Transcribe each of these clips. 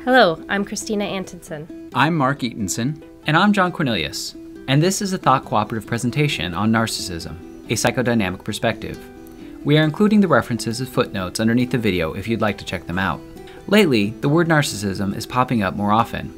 Hello, I'm Christina Antonsen. I'm Mark Eatonson. And I'm John Cornelius. And this is a thought cooperative presentation on narcissism, a psychodynamic perspective. We are including the references as footnotes underneath the video if you'd like to check them out. Lately, the word narcissism is popping up more often.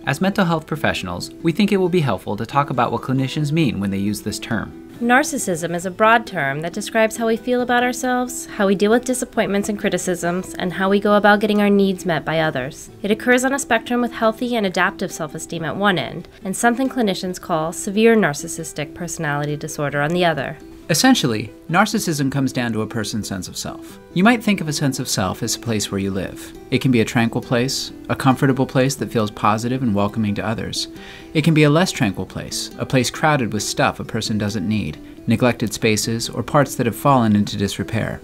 As mental health professionals, we think it will be helpful to talk about what clinicians mean when they use this term. Narcissism is a broad term that describes how we feel about ourselves, how we deal with disappointments and criticisms, and how we go about getting our needs met by others. It occurs on a spectrum with healthy and adaptive self-esteem at one end, and something clinicians call severe narcissistic personality disorder on the other. Essentially, narcissism comes down to a person's sense of self. You might think of a sense of self as a place where you live. It can be a tranquil place, a comfortable place that feels positive and welcoming to others. It can be a less tranquil place, a place crowded with stuff a person doesn't need, neglected spaces, or parts that have fallen into disrepair.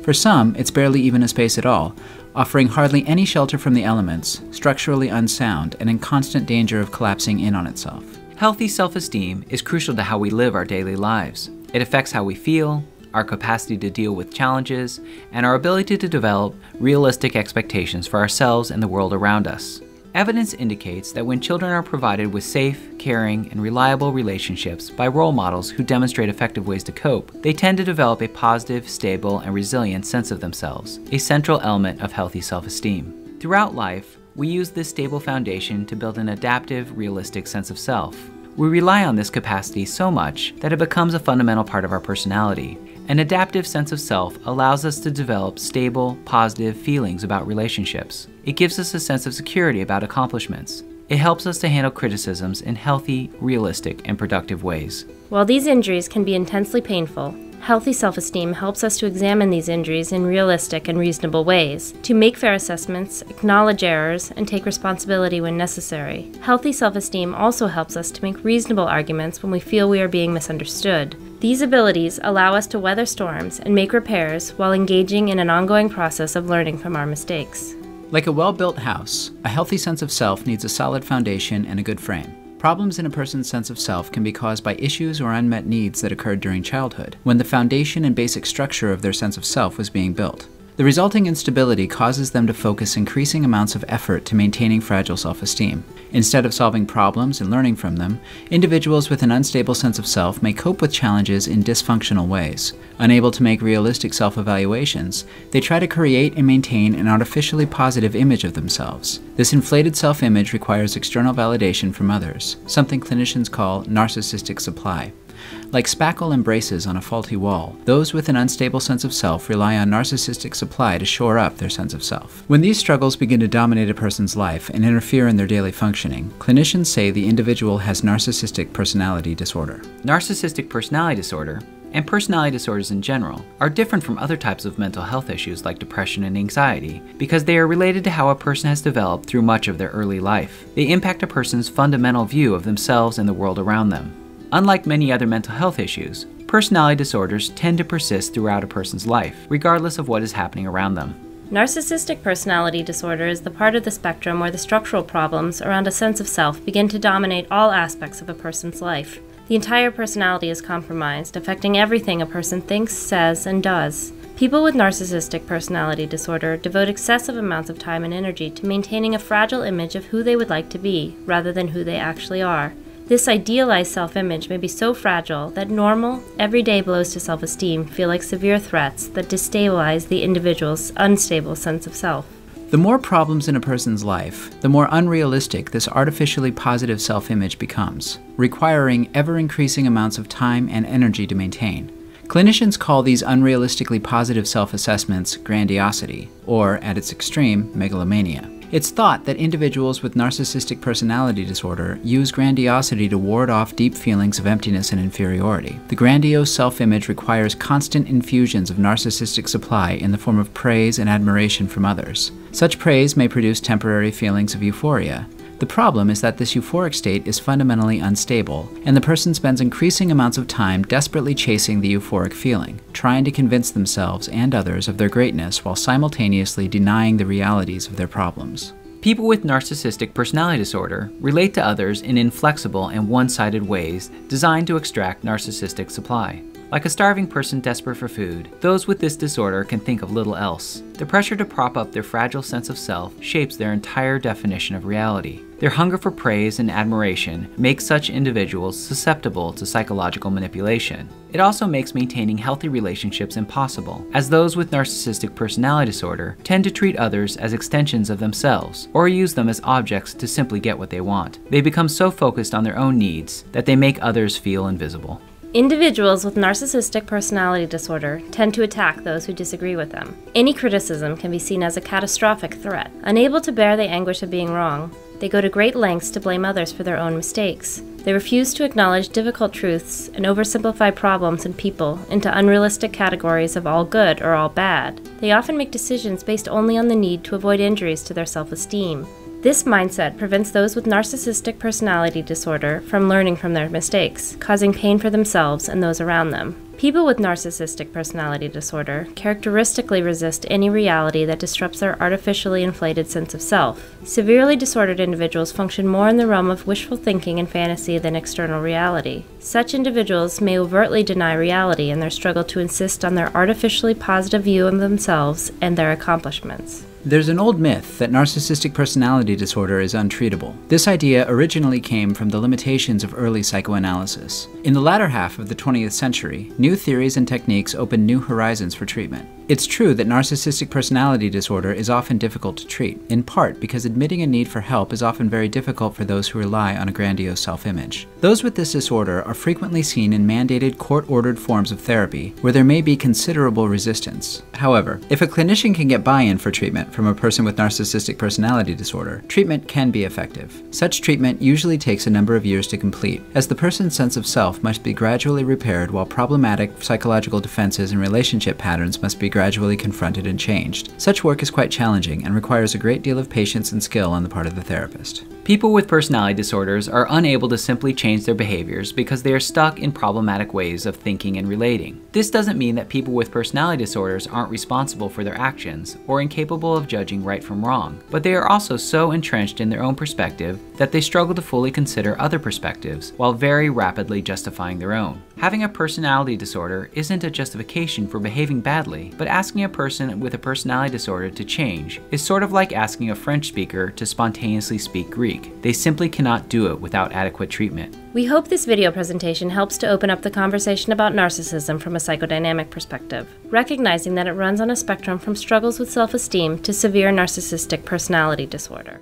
For some, it's barely even a space at all, offering hardly any shelter from the elements, structurally unsound, and in constant danger of collapsing in on itself. Healthy self-esteem is crucial to how we live our daily lives. It affects how we feel, our capacity to deal with challenges, and our ability to develop realistic expectations for ourselves and the world around us. Evidence indicates that when children are provided with safe, caring, and reliable relationships by role models who demonstrate effective ways to cope, they tend to develop a positive, stable, and resilient sense of themselves, a central element of healthy self-esteem. Throughout life, we use this stable foundation to build an adaptive, realistic sense of self. We rely on this capacity so much that it becomes a fundamental part of our personality. An adaptive sense of self allows us to develop stable, positive feelings about relationships. It gives us a sense of security about accomplishments. It helps us to handle criticisms in healthy, realistic, and productive ways. While these injuries can be intensely painful, healthy self-esteem helps us to examine these injuries in realistic and reasonable ways, to make fair assessments, acknowledge errors, and take responsibility when necessary. Healthy self-esteem also helps us to make reasonable arguments when we feel we are being misunderstood. These abilities allow us to weather storms and make repairs while engaging in an ongoing process of learning from our mistakes. Like a well-built house, a healthy sense of self needs a solid foundation and a good frame. Problems in a person's sense of self can be caused by issues or unmet needs that occurred during childhood, when the foundation and basic structure of their sense of self was being built. The resulting instability causes them to focus increasing amounts of effort to maintaining fragile self-esteem. Instead of solving problems and learning from them, individuals with an unstable sense of self may cope with challenges in dysfunctional ways. Unable to make realistic self-evaluations, they try to create and maintain an artificially positive image of themselves. This inflated self-image requires external validation from others, something clinicians call narcissistic supply. Like spackle and braces on a faulty wall, those with an unstable sense of self rely on narcissistic supply to shore up their sense of self. When these struggles begin to dominate a person's life and interfere in their daily functioning, clinicians say the individual has narcissistic personality disorder. Narcissistic personality disorder, and personality disorders in general, are different from other types of mental health issues like depression and anxiety because they are related to how a person has developed through much of their early life. They impact a person's fundamental view of themselves and the world around them. Unlike many other mental health issues, personality disorders tend to persist throughout a person's life, regardless of what is happening around them. Narcissistic personality disorder is the part of the spectrum where the structural problems around a sense of self begin to dominate all aspects of a person's life. The entire personality is compromised, affecting everything a person thinks, says, and does. People with narcissistic personality disorder devote excessive amounts of time and energy to maintaining a fragile image of who they would like to be, rather than who they actually are. This idealized self-image may be so fragile that normal, everyday blows to self-esteem feel like severe threats that destabilize the individual's unstable sense of self. The more problems in a person's life, the more unrealistic this artificially positive self-image becomes, requiring ever-increasing amounts of time and energy to maintain. Clinicians call these unrealistically positive self-assessments grandiosity, or, at its extreme, megalomania. It's thought that individuals with narcissistic personality disorder use grandiosity to ward off deep feelings of emptiness and inferiority. The grandiose self-image requires constant infusions of narcissistic supply in the form of praise and admiration from others. Such praise may produce temporary feelings of euphoria. The problem is that this euphoric state is fundamentally unstable, and the person spends increasing amounts of time desperately chasing the euphoric feeling, trying to convince themselves and others of their greatness while simultaneously denying the realities of their problems. People with narcissistic personality disorder relate to others in inflexible and one-sided ways designed to extract narcissistic supply. Like a starving person desperate for food, those with this disorder can think of little else. The pressure to prop up their fragile sense of self shapes their entire definition of reality. Their hunger for praise and admiration makes such individuals susceptible to psychological manipulation. It also makes maintaining healthy relationships impossible, as those with narcissistic personality disorder tend to treat others as extensions of themselves, or use them as objects to simply get what they want. They become so focused on their own needs that they make others feel invisible. Individuals with narcissistic personality disorder tend to attack those who disagree with them. Any criticism can be seen as a catastrophic threat. Unable to bear the anguish of being wrong, they go to great lengths to blame others for their own mistakes. They refuse to acknowledge difficult truths and oversimplify problems and people into unrealistic categories of all good or all bad. They often make decisions based only on the need to avoid injuries to their self-esteem. This mindset prevents those with narcissistic personality disorder from learning from their mistakes, causing pain for themselves and those around them. People with narcissistic personality disorder characteristically resist any reality that disrupts their artificially inflated sense of self. Severely disordered individuals function more in the realm of wishful thinking and fantasy than external reality. Such individuals may overtly deny reality in their struggle to insist on their artificially positive view of themselves and their accomplishments. There's an old myth that narcissistic personality disorder is untreatable. This idea originally came from the limitations of early psychoanalysis. In the latter half of the 20th century, new theories and techniques opened new horizons for treatment. It's true that narcissistic personality disorder is often difficult to treat, in part because admitting a need for help is often very difficult for those who rely on a grandiose self-image. Those with this disorder are frequently seen in mandated court-ordered forms of therapy where there may be considerable resistance. However, if a clinician can get buy-in for treatment from a person with narcissistic personality disorder, treatment can be effective. Such treatment usually takes a number of years to complete, as the person's sense of self must be gradually repaired while problematic psychological defenses and relationship patterns must be gradually confronted and changed. Such work is quite challenging and requires a great deal of patience and skill on the part of the therapist. People with personality disorders are unable to simply change their behaviors because they are stuck in problematic ways of thinking and relating. This doesn't mean that people with personality disorders aren't responsible for their actions or incapable of judging right from wrong, but they are also so entrenched in their own perspective that they struggle to fully consider other perspectives while very rapidly justifying their own. Having a personality disorder isn't a justification for behaving badly, but asking a person with a personality disorder to change is sort of like asking a French speaker to spontaneously speak Greek. They simply cannot do it without adequate treatment. We hope this video presentation helps to open up the conversation about narcissism from a psychodynamic perspective, recognizing that it runs on a spectrum from struggles with self-esteem to severe narcissistic personality disorder.